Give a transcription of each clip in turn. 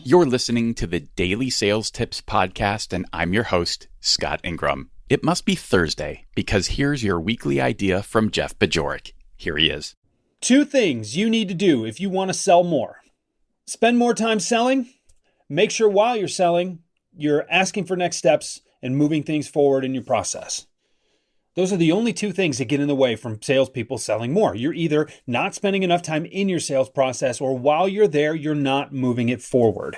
You're listening to the Daily Sales Tips Podcast, and I'm your host, Scott Ingram. It must be Thursday, because here's your weekly idea from Jeff Bajorek. Here he is. 2 things you need to do if you want to sell more. Spend more time selling. Make sure while you're selling, you're asking for next steps and moving things forward in your process. Those are the only 2 things that get in the way from salespeople selling more. You're either not spending enough time in your sales process, or while you're there, you're not moving it forward.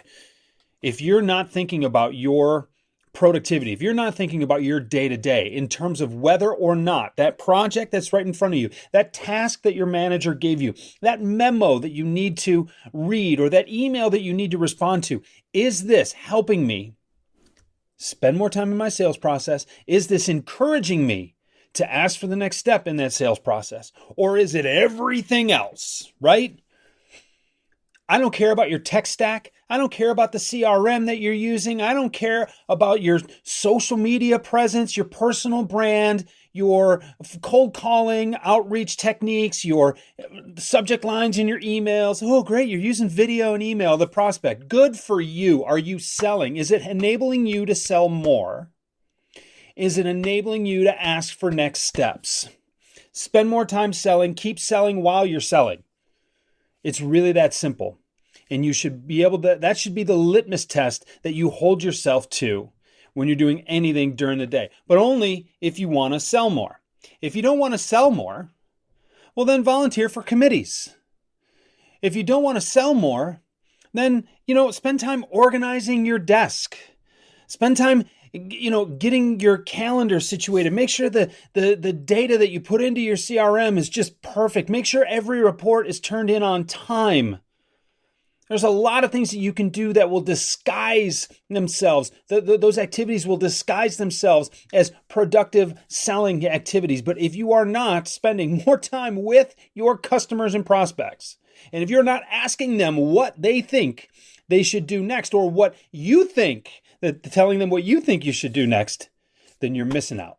If you're not thinking about your productivity, if you're not thinking about your day-to-day in terms of whether or not that project that's right in front of you, that task that your manager gave you, that memo that you need to read, or that email that you need to respond to, is this helping me spend more time in my sales process? Is this encouraging me to ask for the next step in that sales process? Or is it everything else, right? I don't care about your tech stack. I don't care about the CRM that you're using. I don't care about your social media presence, your personal brand, your cold calling, outreach techniques, your subject lines in your emails. Oh, great. You're using video and email, the prospect. Good for you. Are you selling? Is it enabling you to sell more? Is it enabling you to ask for next steps? Spend more time selling. Keep selling while you're selling. It's really that simple. And you should be able to, that should be the litmus test that you hold yourself to when you're doing anything during the day, but only if you want to sell more. If you don't want to sell more, well, then volunteer for committees. If you don't want to sell more, then, spend time organizing your desk. Spend time getting your calendar situated. Make sure the data that you put into your CRM is just perfect. Make sure every report is turned in on time. There's a lot of things that you can do that will disguise themselves. Those activities will disguise themselves as productive selling activities. But if you are not spending more time with your customers and prospects, and if you're not asking them what they think they should do next, or what you think, telling them what you think you should do next, then you're missing out.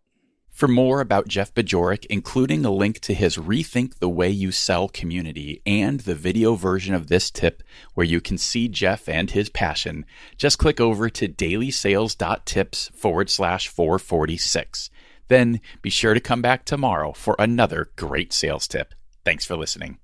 For more about Jeff Bajorek, including a link to his Rethink the Way You Sell community and the video version of this tip where you can see Jeff and his passion, just click over to dailysales.tips/446. Then be sure to come back tomorrow for another great sales tip. Thanks for listening.